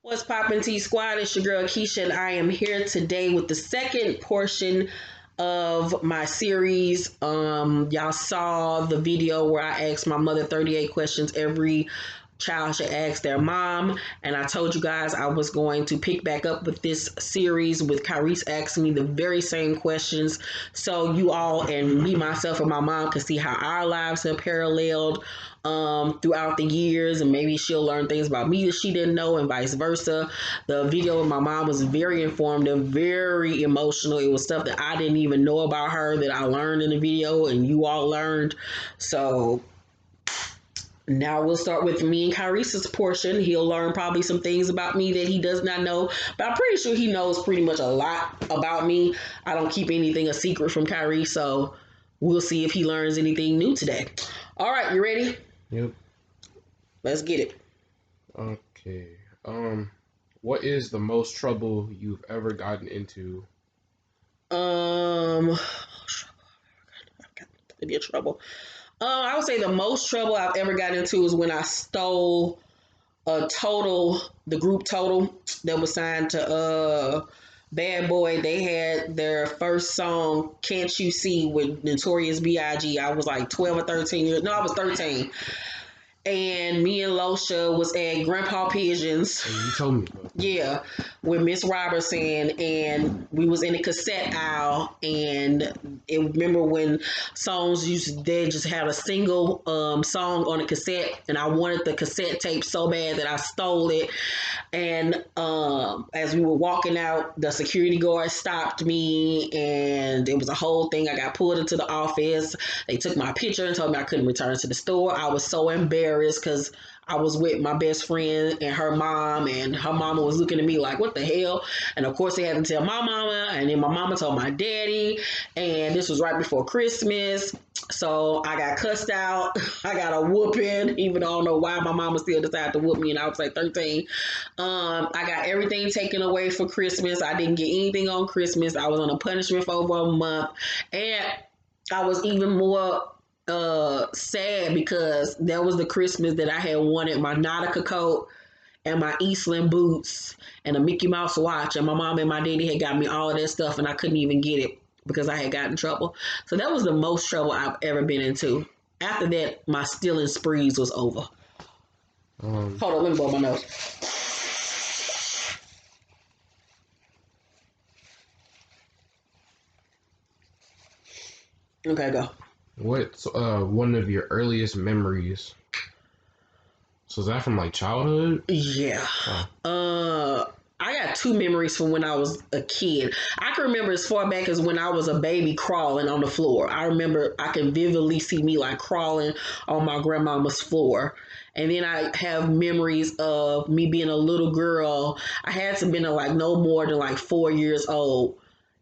What's poppin' T Squad? It's your girl Keisha, and I am here today with the second portion of my series. Y'all saw the video where I asked my mother 38 questions every child should ask their mom, and I told you guys I was going to pick back up with this series with Kyrese asking me the very same questions, so you all and me, myself, and my mom could see how our lives have paralleled throughout the years, and maybe she'll learn things about me that she didn't know, and vice versa. The video with my mom was very informative, very emotional. It was stuff that I didn't even know about her that I learned in the video, and you all learned. So now we'll start with me and Kyrese's portion. He'll learn probably some things about me that he does not know, but I'm pretty sure he knows pretty much a lot about me. I don't keep anything a secret from Kyrese, so we'll see if he learns anything new today. All right, you ready? Yep. Let's get it. Okay. What is the most trouble you've ever gotten into? I've got plenty of trouble. I would say the most trouble I've ever gotten into is when I stole the group Total that was signed to Bad Boy. They had their first song, Can't You See, with Notorious B.I.G. I was like 12 or 13 years. No, I was 13. And me and Losha was at Grandpa Pigeon's. Oh, you told me about that. Yeah, with Miss Robertson, and we was in the cassette aisle, and remember when songs they just had a single song on a cassette, and I wanted the cassette tape so bad that I stole it. And as we were walking out, the security guard stopped me, and it was a whole thing. I got pulled into the office. They took my picture and told me I couldn't return to the store. I was so embarrassed because I was with my best friend and her mom, and her mama was looking at me like, what the hell? And of course, they had to tell my mama, and then my mama told my daddy, and this was right before Christmas. So I got cussed out. I got a whooping, even though I don't know why my mama still decided to whoop me, and I was like 13. I got everything taken away for Christmas. I didn't get anything on Christmas. I was on a punishment for over a month, and I was even more sad because that was the Christmas that I had wanted my Nautica coat and my Eastland boots and a Mickey Mouse watch, and my mom and my daddy had got me all of that stuff, and I couldn't even get it because I had gotten in trouble. So that was the most trouble I've ever been into. After that, my stealing sprees was over. Hold on, let me blow my nose. Okay, go. What's one of your earliest memories? So is that from like childhood? Yeah. I got two memories from when I was a kid. I can remember as far back as when I was a baby crawling on the floor. I remember I can vividly see me like crawling on my grandmama's floor. And then I have memories of me being a little girl. I had to been like no more than like 4 years old.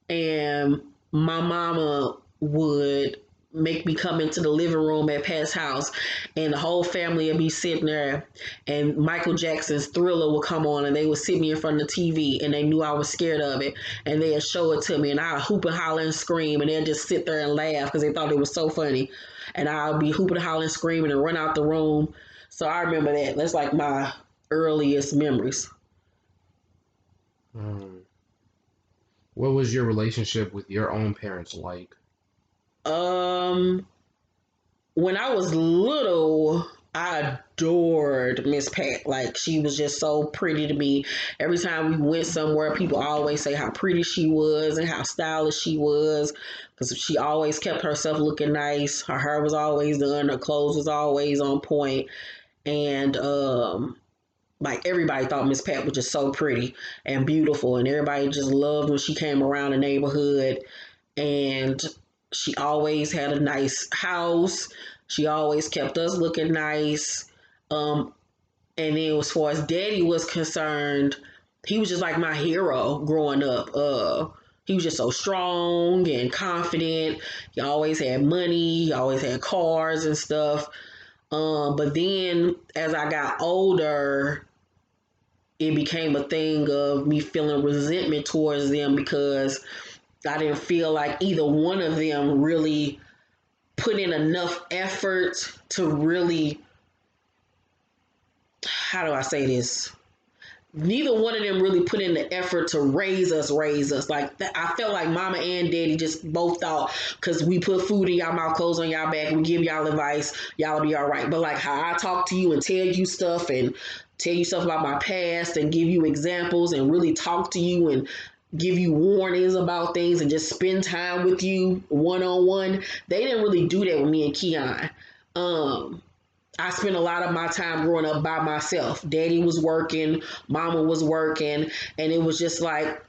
And my mama would make me come into the living room at Pat's house, and the whole family would be sitting there, and Michael Jackson's Thriller would come on, and they would sit me in front of the TV, and they knew I was scared of it, and they'd show it to me, and I'd hoop and holler and scream, and they'd just sit there and laugh because they thought it was so funny, and I'd be hooping, hollering, screaming, and run out the room. So I remember that. That's like my earliest memories. What was your relationship with your own parents like? Um, when I was little, I adored Miss Pat. Like, she was just so pretty to me. Every time we went somewhere, people always say how pretty she was and how stylish she was, because she always kept herself looking nice. Her hair was always done. Her clothes was always on point. And like, everybody thought Miss Pat was just so pretty and beautiful, and everybody just loved when she came around the neighborhood. And she always had a nice house. She always kept us looking nice. And then as far as daddy was concerned, he was just like my hero growing up. He was just so strong and confident. He always had money. He always had cars and stuff. But then as I got older, it became a thing of me feeling resentment towards them because I didn't feel like either one of them really put in enough effort to really, how do I say this? neither one of them really put in the effort to raise us like that. I felt like mama and daddy just both thought because we put food in y'all mouth, clothes on y'all back, we give y'all advice, y'all be all right. But like how I talk to you and tell you stuff about my past and give you examples and really talk to you and give you warnings about things and just spend time with you one on one, they didn't really do that with me and Keon. um I spent a lot of my time growing up by myself. Daddy was working, mama was working, and it was just like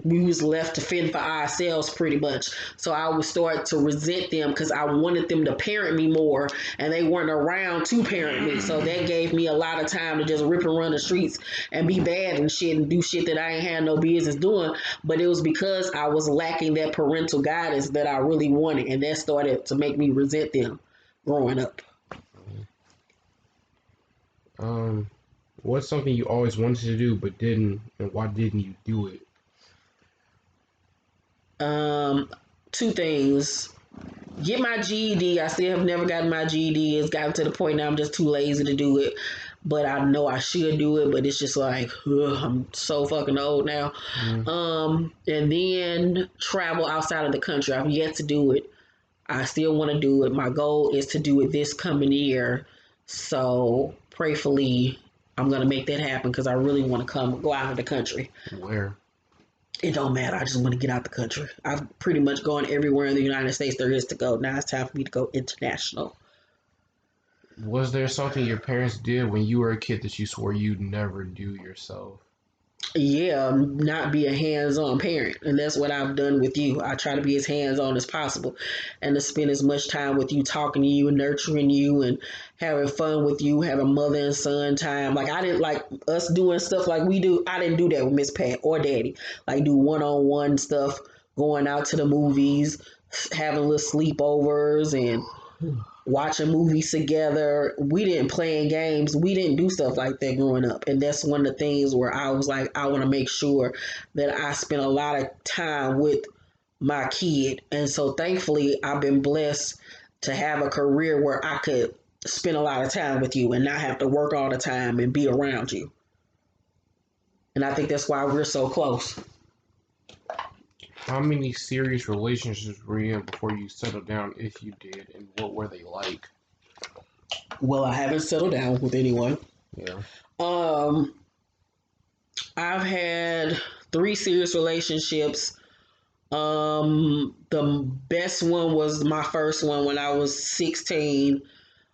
we was left to fend for ourselves pretty much. So I would start to resent them because I wanted them to parent me more and they weren't around to parent me. So that gave me a lot of time to just rip and run the streets and be bad and shit and do shit that I ain't had no business doing. But it was because I was lacking that parental guidance that I really wanted, and that started to make me resent them growing up. What's something you always wanted to do but didn't, and why didn't you do it? Two things. Get my GED. I still have never gotten my GED. It's gotten to the point now I'm just too lazy to do it. But I know I should do it, but it's just like, ugh, I'm so fucking old now. And then travel outside of the country. I've yet to do it. I still want to do it. My goal is to do it this coming year. So prayerfully, I'm gonna make that happen because I really want to go out of the country. Where? It don't matter. I just want to get out the country. I've pretty much gone everywhere in the United States there is to go. Now it's time for me to go international. Was there something your parents did when you were a kid that you swore you'd never do yourself? Yeah, not be a hands-on parent, and that's what I've done with you. I try to be as hands-on as possible and to spend as much time with you, talking to you and nurturing you and having fun with you, having mother and son time. Like I didn't like us doing stuff like we do. I didn't do that with Miss Pat or Daddy. Like do one-on-one stuff, going out to the movies, having little sleepovers and watching movies together. We didn't play in games. We didn't do stuff like that growing up. And that's one of the things where I was like, I want to make sure that I spend a lot of time with my kid. And so thankfully, I've been blessed to have a career where I could spend a lot of time with you and not have to work all the time and be around you. And I think that's why we're so close. How many serious relationships were you in before you settled down, if you did, and what were they like? Well, I haven't settled down with anyone. Yeah. Um, I've had 3 serious relationships. The best one was my first one when I was 16.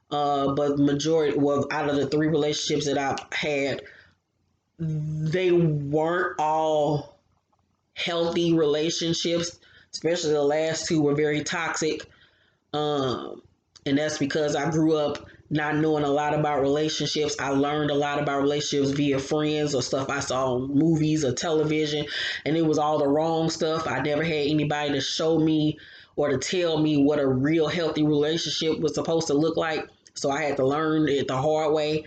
But majority, well, out of the 3 relationships that I've had, they weren't all healthy relationships. Especially the last 2 were very toxic. Um, and that's because I grew up not knowing a lot about relationships. I learned a lot about relationships via friends or stuff I saw on movies or television, and it was all the wrong stuff. I never had anybody to show me or to tell me what a real healthy relationship was supposed to look like. So I had to learn it the hard way.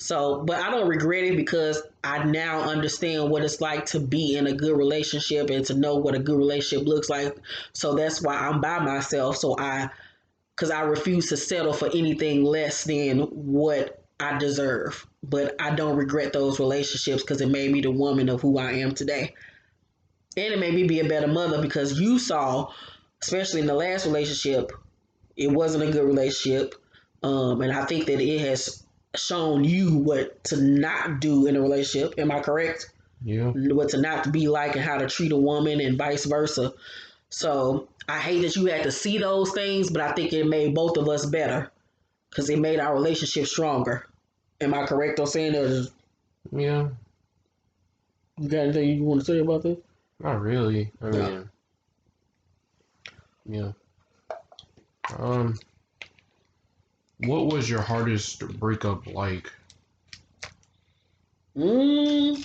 So, but I don't regret it because I now understand what it's like to be in a good relationship and to know what a good relationship looks like. So that's why I'm by myself. Because I refuse to settle for anything less than what I deserve. But I don't regret those relationships because it made me the woman of who I am today. And it made me be a better mother because you saw, especially in the last relationship, it wasn't a good relationship. And I think that it has shown you what to not do in a relationship. Am I correct? Yeah. What to not be like and how to treat a woman and vice versa. So I hate that you had to see those things, but I think it made both of us better because it made our relationship stronger. Am I correct on saying that? Yeah. You got anything you want to say about this? Not really. I No. mean, yeah. Um, what was your hardest breakup like? Mm,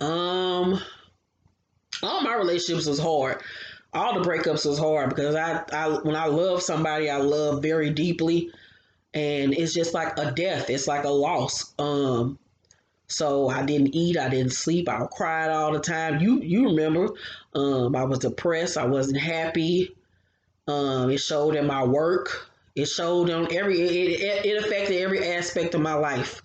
um, all my relationships was hard. All the breakups was hard because I when I love somebody, I love very deeply, and it's just like a death. It's like a loss. So I didn't eat, I didn't sleep, I cried all the time. You remember? I was depressed, I wasn't happy. It showed in my work. It showed on it affected every aspect of my life.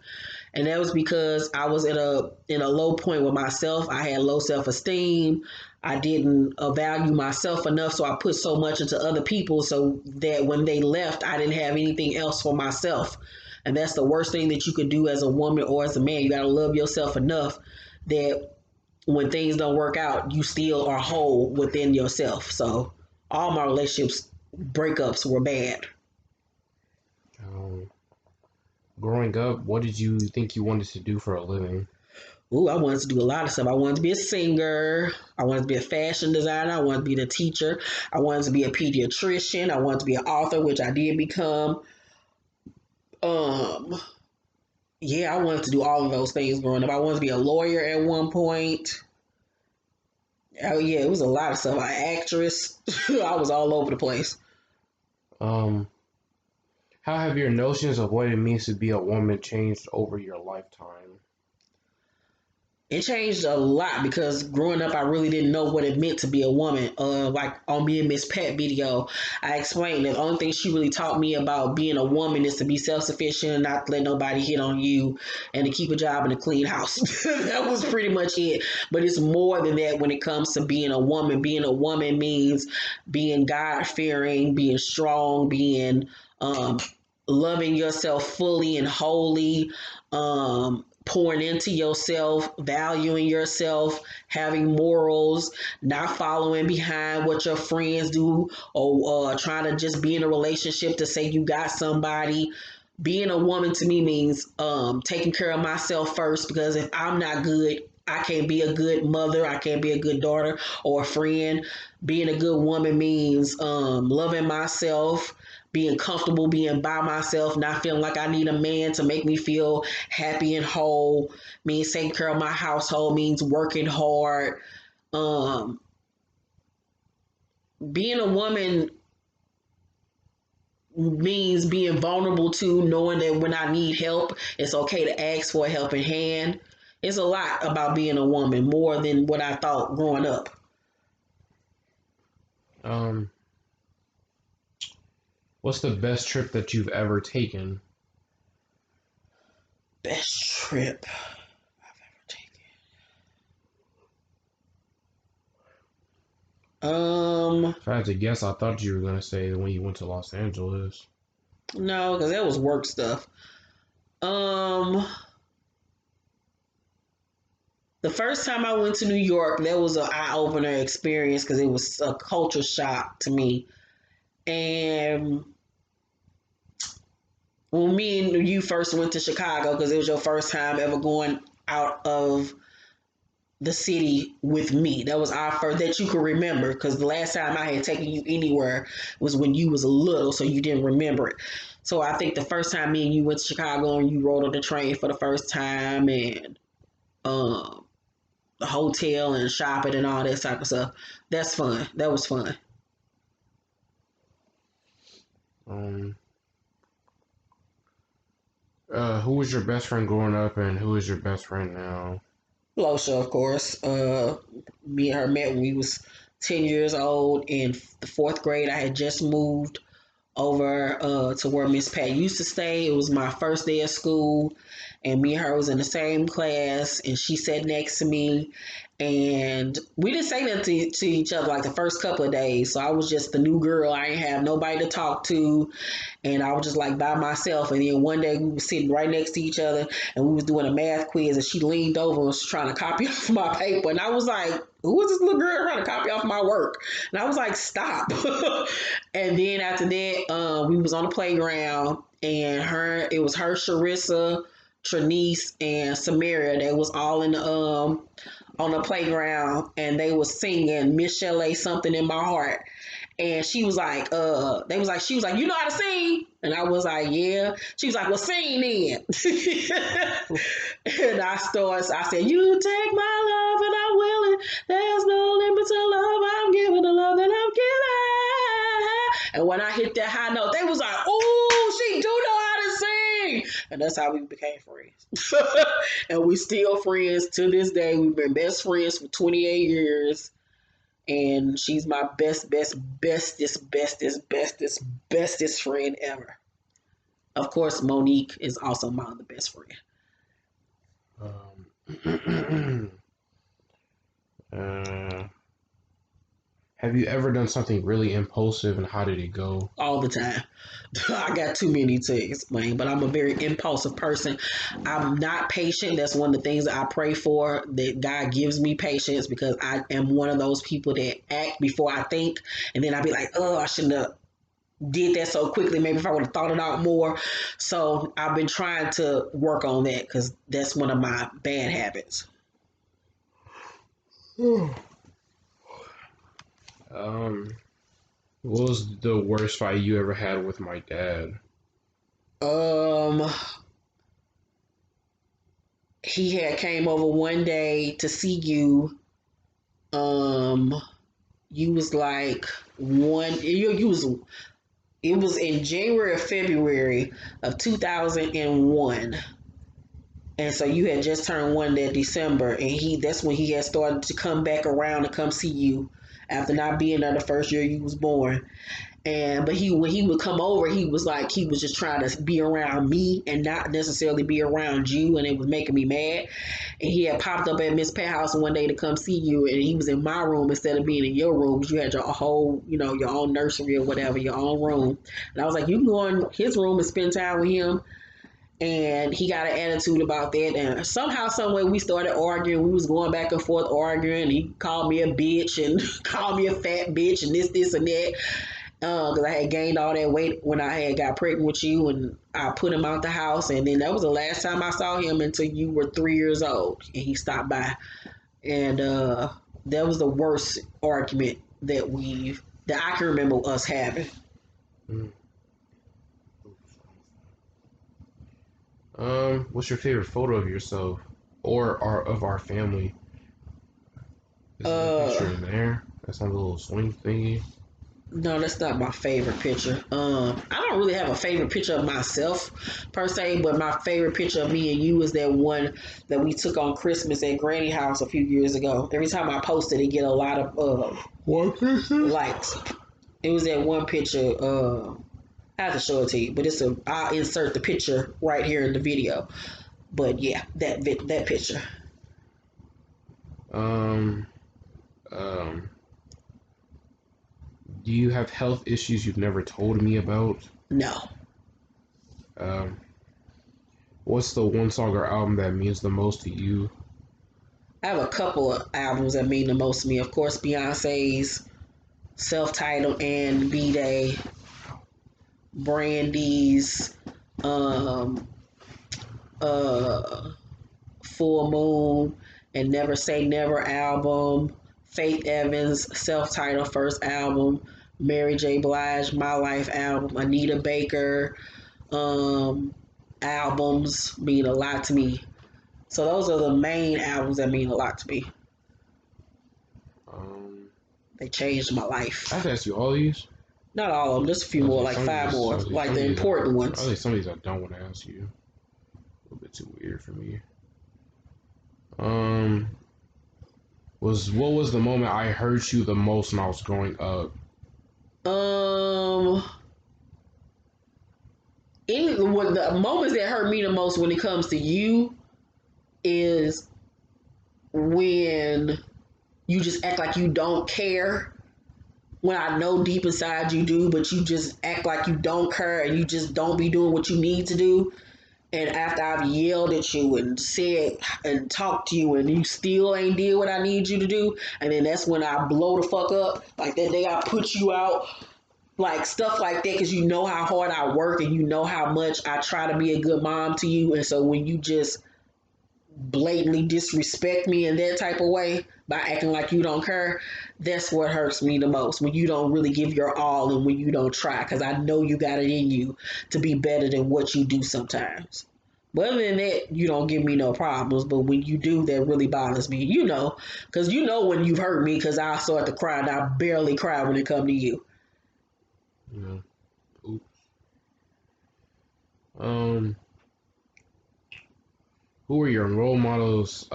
And that was because I was in a low point with myself. I had low self-esteem. I didn't value myself enough, so I put so much into other people so that when they left, I didn't have anything else for myself. And that's the worst thing that you could do as a woman or as a man. You got to love yourself enough that when things don't work out, you still are whole within yourself. So all my relationships breakups were bad. Um, Growing up, what did you think you wanted to do for a living? Ooh, I wanted to do a lot of stuff. I wanted to be a singer. I wanted to be a fashion designer. I wanted to be the teacher. I wanted to be a pediatrician. I wanted to be an author, which I did become. Um, yeah, I wanted to do all of those things growing up. I wanted to be a lawyer at one point. Oh yeah, it was a lot of stuff. An actress. I was all over the place. Um, how have your notions of what it means to be a woman changed over your lifetime? It changed a lot because growing up, I really didn't know what it meant to be a woman. Like on me and Miss Pat video, I explained that the only thing she really taught me about being a woman is to be self sufficient and not let nobody hit on you and to keep a job and a clean house. That was pretty much it. But it's more than that when it comes to being a woman. Being a woman means being God fearing, being strong, being um, loving yourself fully and wholly. Pouring into yourself, valuing yourself, having morals, not following behind what your friends do, or trying to just be in a relationship to say you got somebody. Being a woman to me means taking care of myself first, because if I'm not good, I can't be a good mother, I can't be a good daughter or a friend. Being a good woman means loving myself, being comfortable being by myself, not feeling like I need a man to make me feel happy and whole. Means taking care of my household, means working hard. Um, Being a woman means being vulnerable to knowing that when I need help, it's okay to ask for a helping hand. It's a lot about being a woman, more than what I thought growing up. Um, what's the best trip that you've ever taken? Best trip I've ever taken. If I had to guess, I thought you were gonna say when you went to Los Angeles. No, because that was work stuff. Um, the first time I went to New York, that was an eye opener experience because it was a culture shock to me. And when me and you first went to Chicago, because it was your first time ever going out of the city with me. That was our first that you could remember, because the last time I had taken you anywhere was when you was little, so you didn't remember it. So I think the first time me and you went to Chicago and you rode on the train for the first time, and um, the hotel and shopping and all that type of stuff. That's fun. That was fun. Um, who was your best friend growing up, and who is your best friend now? Losha, of course. Me and her met when we was 10 years old in the fourth grade. I had just moved over to where Miss Pat used to stay. It was my first day of school, and me and her was in the same class, and she sat next to me, and we didn't say nothing to each other like the first couple of days. So I was just the new girl. I didn't have nobody to talk to, and I was just like by myself. And then one day we were sitting right next to each other, and we was doing a math quiz, and she leaned over and was trying to copy off my paper, and I was like, who is this little girl trying to copy off my work? And I was like, stop. And then after that, we was on the playground, and it was her, Sharissa, Trinice, and Samaria. They was all in the on the playground, and they was singing Miss Chalet, Something in My Heart. And she was like, she was like, you know how to sing? And I was like, yeah. She was like, well, sing then. And I said, you take my love and I'm willing. There's no limit to love. I'm giving the love that I'm giving. And when I hit that high note, they was like, oh, she do know how to sing. And that's how we became friends. And we still friends to this day. We've been best friends for 28 years. And she's my bestest friend ever. Of course, Monique is also my other best friend. uh, have you ever done something really impulsive, and how did it go? All the time. I got too many to explain, but I'm a very impulsive person. I'm not patient. That's one of the things that I pray for, that God gives me patience, because I am one of those people that act before I think, and then I'll be like, oh, I shouldn't have did that so quickly. Maybe if I would have thought it out more. So I've been trying to work on that, because that's one of my bad habits. Um, what was the worst fight you ever had with my dad? Um, he had came over one day to see you. Um, you was like you was it was in January or February of 2001. And so you had just turned one that December, and that's when he had started to come back around to come see you after not being there the first year you was born. And but he when he would come over, he was like he was just trying to be around me and not necessarily be around you, and it was making me mad. And he had popped up at Miss Pat house one day to come see you, and he was in my room instead of being in your room, because you had your whole, your own nursery or whatever, your own room. And I was like, you can go in his room and spend time with him. And he got an attitude about that, and somehow, someway, we started arguing. We was going back and forth arguing. And he called me a bitch and called me a fat bitch and this, and that, because I had gained all that weight when I had got pregnant with you, and I put him out the house. And then that was the last time I saw him until you were 3 years old, and he stopped by. And that was the worst argument that I can remember us having. Mm. What's your favorite photo of yourself or of our family? Is there a Uh, picture in there? That's on the little swing thingy. no, that's not my favorite picture. I don't really have a favorite picture of myself per se, but my favorite picture of me and you is that one that we took on Christmas at Granny House a few years ago. Every time I post it, it get a lot of What picture? likes. It was that one picture. I have to show it to you, but I'll insert the picture right here in the video. But yeah, that picture. Um, um, do you have health issues you've never told me about? No, Um, what's the one song or album that means the most to you? I have a couple of albums that mean the most to me. Of course, Beyonce's self-titled and B-Day, Brandy's um, uh, Full Moon and Never Say Never album, Faith Evans' self-titled first album, Mary J. Blige My Life album, Anita Baker um, albums mean a lot to me. So those are the main albums that mean a lot to me. Um, They changed my I have life. to ask you all these. Not all of them, just a few I was more, like like some of five these. more, I was like like some the of these. important I ones. think some of these I don't want to ask you. A little bit too weird for me. Um, what was the moment I hurt you the most when I was growing up? Um, what the moments that hurt me the most when it comes to you is when you just act like you don't care. When I know deep inside you do, but you just act like you don't care and you just don't be doing what you need to do. And after I've yelled at you and said and talked to you and you still ain't did what I need you to do, and then that's when I blow the fuck up. Like that day I put you out, like stuff like that, because you know how hard I work and you know how much I try to be a good mom to you. And so when you just blatantly disrespect me in that type of way by acting like you don't care, that's what hurts me the most. When you don't really give your all and when you don't try, because I know you got it in you to be better than what you do sometimes. But other than that, you don't give me no problems. But when you do, that really bothers me. Because you know when you've hurt me, because I start to cry and I barely cry when it come to you. Yeah. Oops. Um, who are your role models?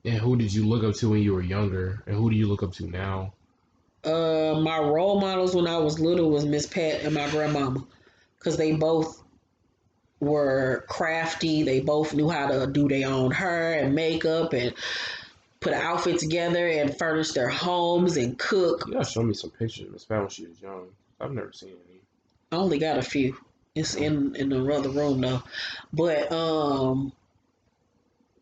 And who did you look up to when you were younger? And who do you look up to now? My role models when I was little was Miss Pat and my grandmama, because they both were crafty. They both knew how to do their own hair and makeup and put an outfit together and furnish their homes and cook. You gotta show me some pictures of Miss Pat when she was young. I've never seen any. I only got a few. It's in the other room though, but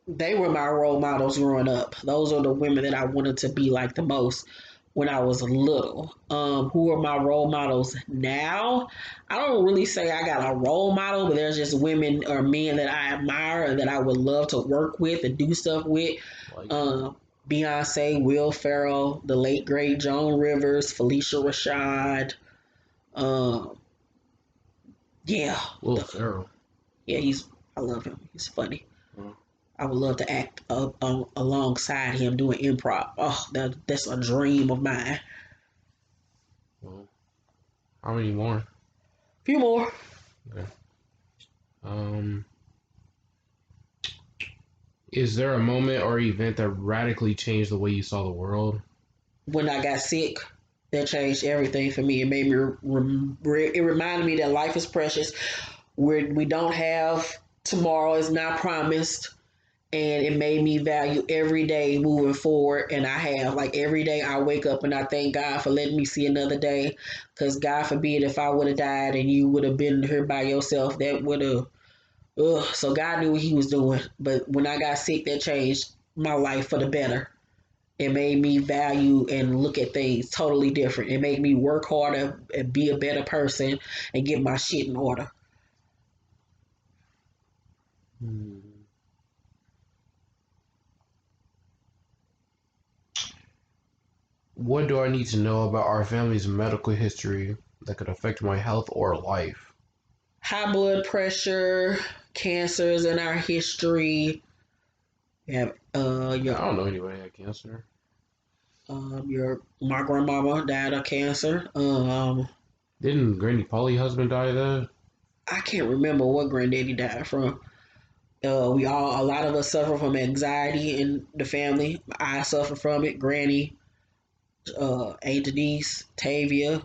they were my role models growing up. Those are the women that I wanted to be like the most when I was little. Who are my role models now? I don't really say I got a role model, but there's just women or men that I admire and that I would love to work with and do stuff with. Like Um, Beyonce, Will Ferrell, the late great Joan Rivers, Felicia Rashad. Um, yeah, Will Ferrell. yeah, I love him. He's funny. Huh? I would love to act alongside him doing improv. Oh, that's a dream of mine. Well, how many more? Few more. Okay. Um, is there a moment or event that radically changed the way you saw the world? When I got sick, that changed everything for me. It made me. It reminded me that life is precious. We don't have tomorrow is not promised, and it made me value every day moving forward. And I have like every day I wake up and I thank God for letting me see another day. Because God forbid if I would have died and you would have been here by yourself, that would have. Ugh. So God knew what He was doing. But when I got sick, that changed my life for the better. It made me value and look at things totally different. It made me work harder and be a better person and get my shit in order. Hmm. What do I need to know about our family's medical history that could affect my health or life? High blood pressure, cancers in our history. You have I don't know anybody that had cancer. your my grandmama died of cancer. Didn't Granny Polly husband die of that? I can't remember what granddaddy died from. We all a lot of us suffer from anxiety in the family. I suffer from it. Granny, Aunt Denise, Tavia.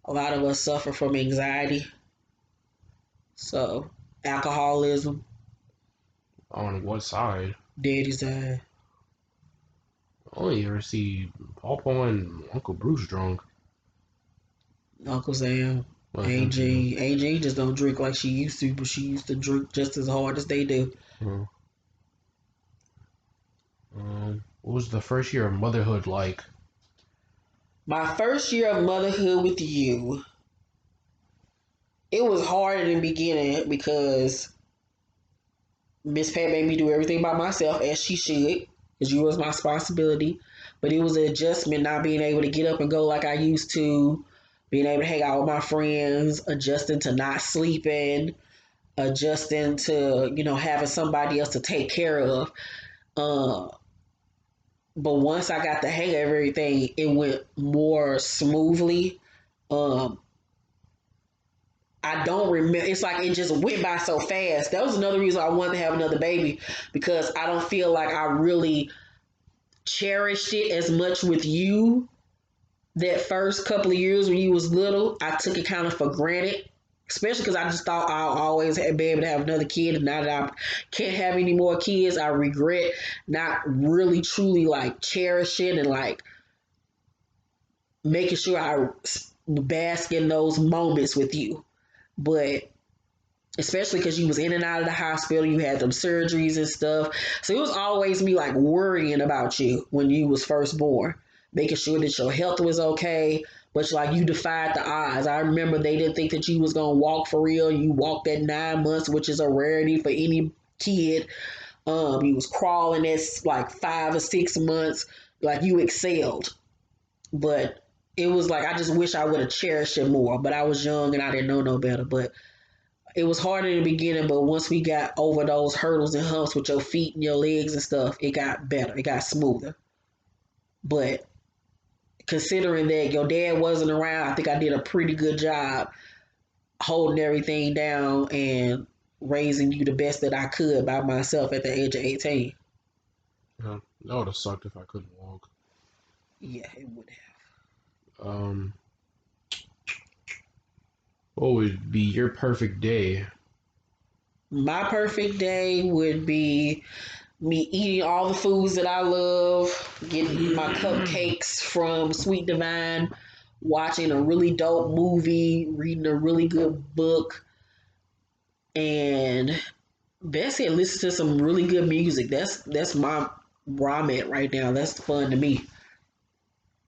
A lot of us suffer from anxiety. So alcoholism, On what side? daddy's died. I only ever see Pawpaw and Uncle Bruce drunk. Uncle Sam, Well, him too. AG. AG just don't drink like she used to, but she used to drink just as hard as they do. Uh, what was the first year of motherhood like? My first year of motherhood with you, it was hard in the beginning because Miss Pat made me do everything by myself as she should, because you was my responsibility. But it was an adjustment not being able to get up and go like I used to, being able to hang out with my friends, adjusting to not sleeping, adjusting to, having somebody else to take care of. Uh, but once I got the hang of everything, it went more smoothly. Um, I don't remember. It's like it just went by so fast. That was another reason I wanted to have another baby because I don't feel like I really cherished it as much with you. That first couple of years when you was little, I took it kind of for granted, especially because I just thought I'll always be able to have another kid. And now that I can't have any more kids, I regret not really truly like cherish it and like making sure I bask in those moments with you. But especially because you was in and out of the hospital, you had them surgeries and stuff. So it was always me like worrying about you when you was first born, making sure that your health was okay. But like you defied the odds. I remember they didn't think that you was gonna walk for real. You walked at 9 months, which is a rarity for any kid. You was crawling at like 5 or 6 months. Like you excelled, but it was like I just wish I would have cherished it more. But I was young and I didn't know no better. But it was hard in the beginning, but once we got over those hurdles and humps with your feet and your legs and stuff, it got better. It got smoother. But considering that your dad wasn't around, I think I did a pretty good job holding everything down and raising you the best that I could by myself at the age of 18. Uh, That would have sucked if I couldn't walk. Yeah, it would have. Um, what would be your perfect day? My perfect day would be me eating all the foods that I love, getting my cupcakes from Sweet Divine, watching a really dope movie, reading a really good book, and that's it. Listen to some really good music. That's my where I'm at right now. That's fun to me.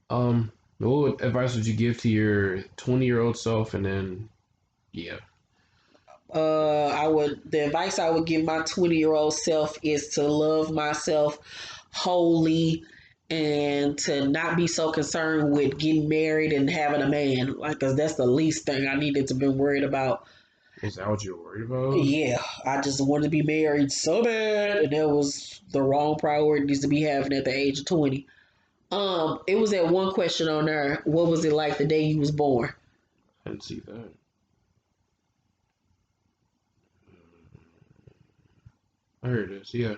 What advice would you give to your 20-year-old self? And then, yeah, I would the advice I would give my 20-year-old self is to love myself wholly and to not be so concerned with getting married and having a man. Like, cause that's the least thing I needed to be worried about. is that what you're worried about? Yeah, I just wanted to be married so bad, and that was the wrong priorities to be having at the age of 20. It was that one question on there. What was it like the day you was born? I didn't see that. I heard this. Yeah.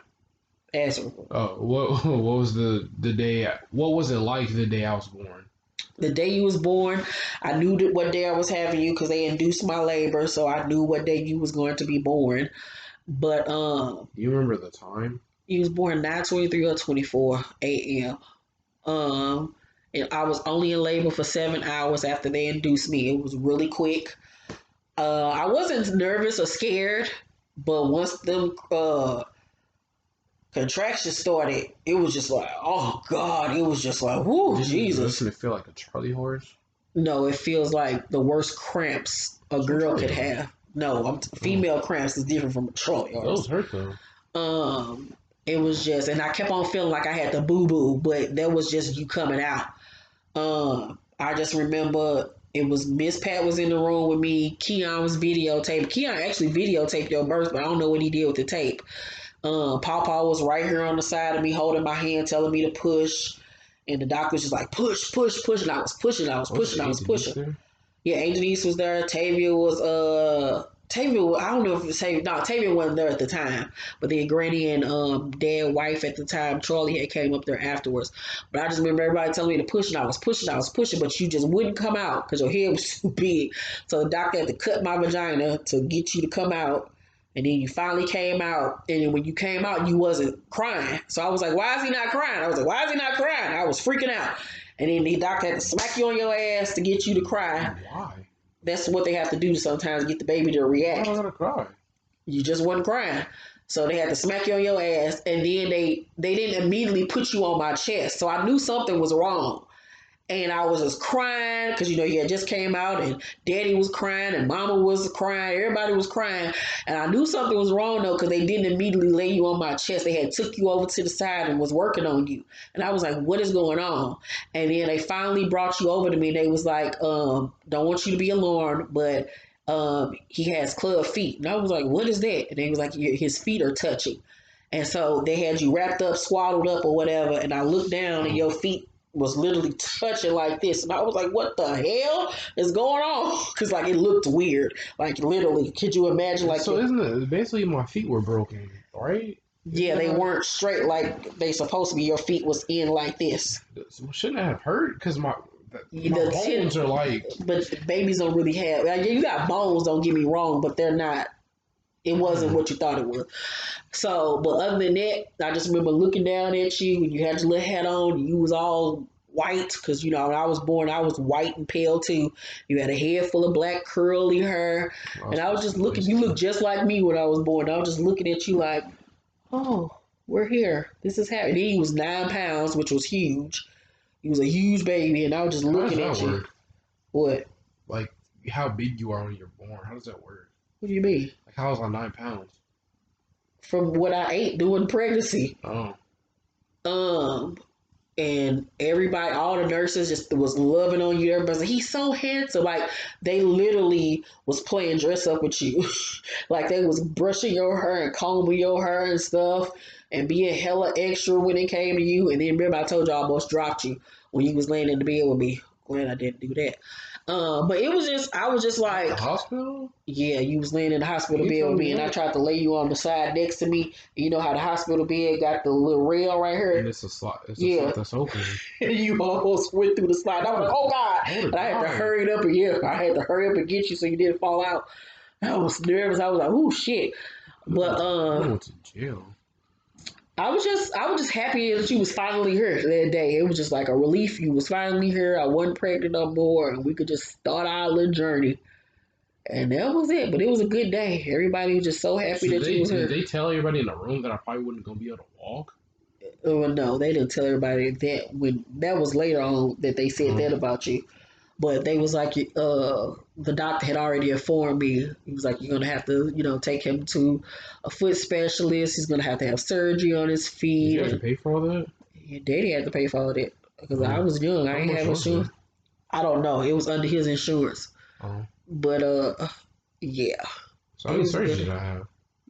Answer. Oh, what was the day? What was it like the day I was born? The day you was born, I knew that what day I was having you because they induced my labor, so I knew what day you was going to be born. But You remember the time? you was born 9:23 or 24 a.m. And I was only in labor for 7 hours after they induced me. It was really quick. I wasn't nervous or scared, but once them contractions started, it was just like, oh God, it was just like, whoo, Jesus. Doesn't it feel like a Charlie horse? No, it feels like the worst cramps a That's what girl Charlie could horse. have. No, Oh, female cramps is different from Charlie those horse. hurt though. Um, it was just, and I kept on feeling like I had the boo boo, but that was just you coming out. I just remember it was Miss Pat was in the room with me. Keon was videotaped. Keon actually videotaped your birth, but I don't know what he did with the tape. Pawpaw was right here on the side of me, holding my hand, telling me to push. And the doctor was just like, push, push, push. And I was pushing, I was Was pushing, I Aunt was Denise pushing. there? Yeah, Angel Denise was there. Tavia was Tavia. I don't know if it's Tavia. No, Tavia wasn't there at the time. But then Granny and dad wife at the time, Charlie had came up there afterwards. But I just remember everybody telling me to push, and I was pushing, I was pushing, but you just wouldn't come out because your head was too big. So the doctor had to cut my vagina to get you to come out. And then you finally came out, and then when you came out, you wasn't crying. So I was like, "Why is he not crying?" I was like, "Why is he not crying?" I was freaking out. And then the doctor had to smack you on your ass to get you to cry. Why? That's what they have to do sometimes, get the baby to Why am I react. gonna cry? You just wasn't crying. So they had to smack you on your ass, and then they didn't immediately put you on my chest. So I knew something was wrong. And I was just crying because he had just came out, and Daddy was crying, and Mama was crying, everybody was crying, and I knew something was wrong though because they didn't immediately lay you on my chest. They had took you over to the side and was working on you, and I was like, "What is going on?" And then they finally brought you over to me. They was like, "Don't want you to be alarmed, but he has club feet," and I was like, "What is that?" And they was like, "His feet are touching." And so they had you wrapped up, swaddled up, or whatever. And I looked down, and your feet was literally touching like this, and I was like, "What the hell is going on?" Because like it looked weird, like literally. Could you imagine? Like, So isn't it basically my feet were broken, right? yeah, they weren't straight like they supposed to be. Your feet was in like this. Shouldn't I have hurt? Because my The bones tip, are like. but babies don't really have. Like, you got bones. Don't get me wrong, but they're not. It wasn't what you thought it was. So, but other than that, I just remember looking down at you when you had your little hat on. You was all white because when I was born, I was white and pale too. You had a head full of black curly hair, I and was I was supposed to just be light looking. You looked skinned. just like me when I was born. I was just looking at you like, oh, we're here. This is happening. He was 9 pounds, which was huge. He was a huge baby, and I was just How does looking that at you. work? What? Like how big you are when you're born? How does that work? What do you mean? Like how is I 9 pounds? From what I ate during pregnancy. Oh, Um, and everybody, all the nurses just was loving on you. Everybody's like, he's so handsome. Like they literally was playing dress up with you. Like they was brushing your hair and combing your hair and stuff and being hella extra when it came to you. And then remember I told you I almost dropped you when you was laying in the bed with me. Glad I didn't do that. But it was just, I was just At the like, hospital? yeah, you was laying in the hospital You bed told with me me, and I that. tried to lay you on the side next to me. You know how the hospital bed got the little rail right And here? it's a slot. It's a Yeah, slot that's open. you almost went through the slide. I I was like, would. oh God. I would have And I had to died. hurry it up and yeah, I had to hurry up and get you so you didn't fall out. I was nervous. I was like, oh shit. But I would have went to jail. I was just happy that you was finally here that day. It was just like a relief. You was finally here. I wasn't pregnant no more, and we could just start our little journey. And that was it. But it was a good day. Everybody was just so happy So that you was did here. they tell everybody in the room that I probably wasn't gonna be able to walk? Oh no, they didn't tell everybody that when that was later on that they said Uh, that about you. But they was like, the doctor had already informed me. He was like, you're gonna have to, take him to a foot specialist. He's gonna have to have surgery on his did feet, you have to and pay for all that? your daddy had to pay for all that because I Uh, was young. I how ain't much have was insurance. it? I don't know. It was under his insurance, Uh, but yeah, so how it many was surgeries good. did I have?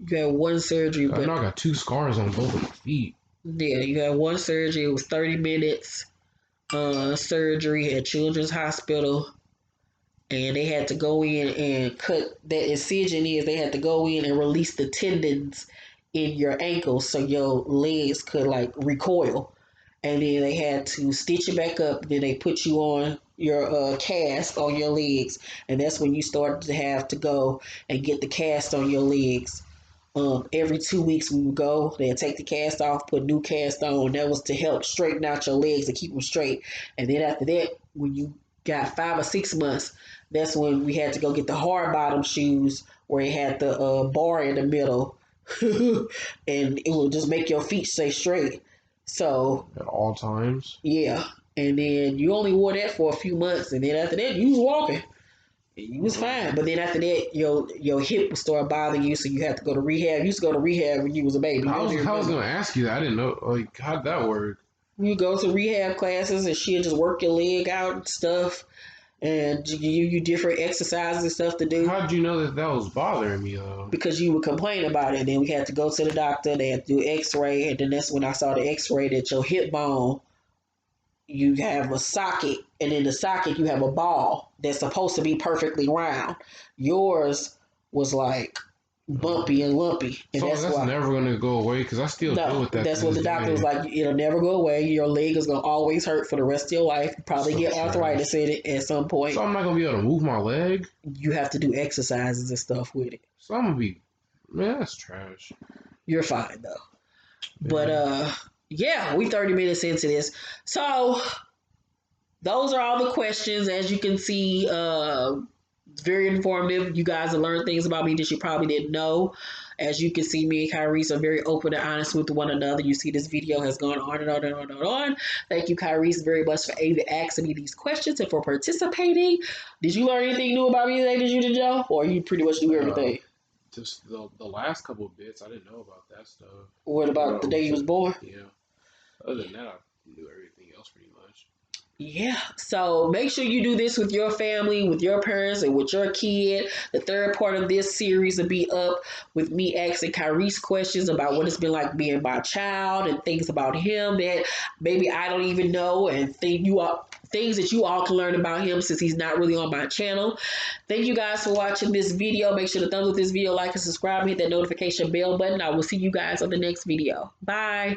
You had one surgery, I know but I got two scars on both of my feet. yeah, you had one surgery. It was 30 minutes. Surgery at Children's Hospital, and they had to go in and cut that incision is they had to go in and release the tendons in your ankles so your legs could like recoil, and then they had to stitch it back up. Then they put you on your cast on your legs, and that's when you started to have to go and get the cast on your legs. Every 2 weeks we would go. They'd take the cast off, put new cast on. That was to help straighten out your legs and keep them straight. And then after that, when you got 5 or 6 months, that's when we had to go get the hard bottom shoes where it had the bar in the middle, and it would just make your feet stay straight. So At all times. yeah, and then you only wore that for a few months, and then after that you was walking. You was Uh, fine, but then after that, your hip would start bothering you, so you had to go to rehab. You used to go to rehab when you was a baby. You I don't was even I was remember. gonna ask you that. I didn't know. Like, how'd that work? You go to rehab classes, and she'll just work your leg out and stuff, and give you different exercises and stuff to do How'd you know that that was bothering me though? because you would complain about it. And then we had to go to the doctor. They had to do X-ray, and then that's when I saw the X-ray that your hip bone you have a socket, and in the socket you have a ball that's supposed to be perfectly round. Yours was like Uh, bumpy and lumpy, and so that's that's why. never gonna go away because I still deal No, with that to that's what this the doctor was day. like. It'll never go away. Your leg is gonna always hurt for the rest of your life. You probably So get arthritis trash. in it at some So point. I'm not gonna be able to move my leg. You have to do exercises and stuff with it. So I'm gonna be. Man, that's trash. You're fine though. But Yeah. yeah, we 30 minutes into this. So those are all the questions. As you can see, it's very informative. You guys have learned things about me that you probably didn't know. As you can see, me and Kyrese are very open and honest with one another. You see, this video has gone on and on and on and on. Thank you, Kyrese, very much for even asking me these questions and for participating. Did you learn anything new about me today? Did you, Joe? Or you pretty much knew Uh, everything? just the last couple of bits, I didn't know about that stuff. What about the day you was born? Yeah. Other than that, I knew everything else pretty much. Yeah. So make sure you do this with your family, with your parents, and with your kid. The third part of this series will be up with me asking Kyrese questions about what it's been like being my child and things about him that maybe I don't even know, and things that you all can learn about him since he's not really on my channel. Thank you guys for watching this video. Make sure to thumbs up this video, like and subscribe, hit that notification bell button. I will see you guys on the next video. Bye.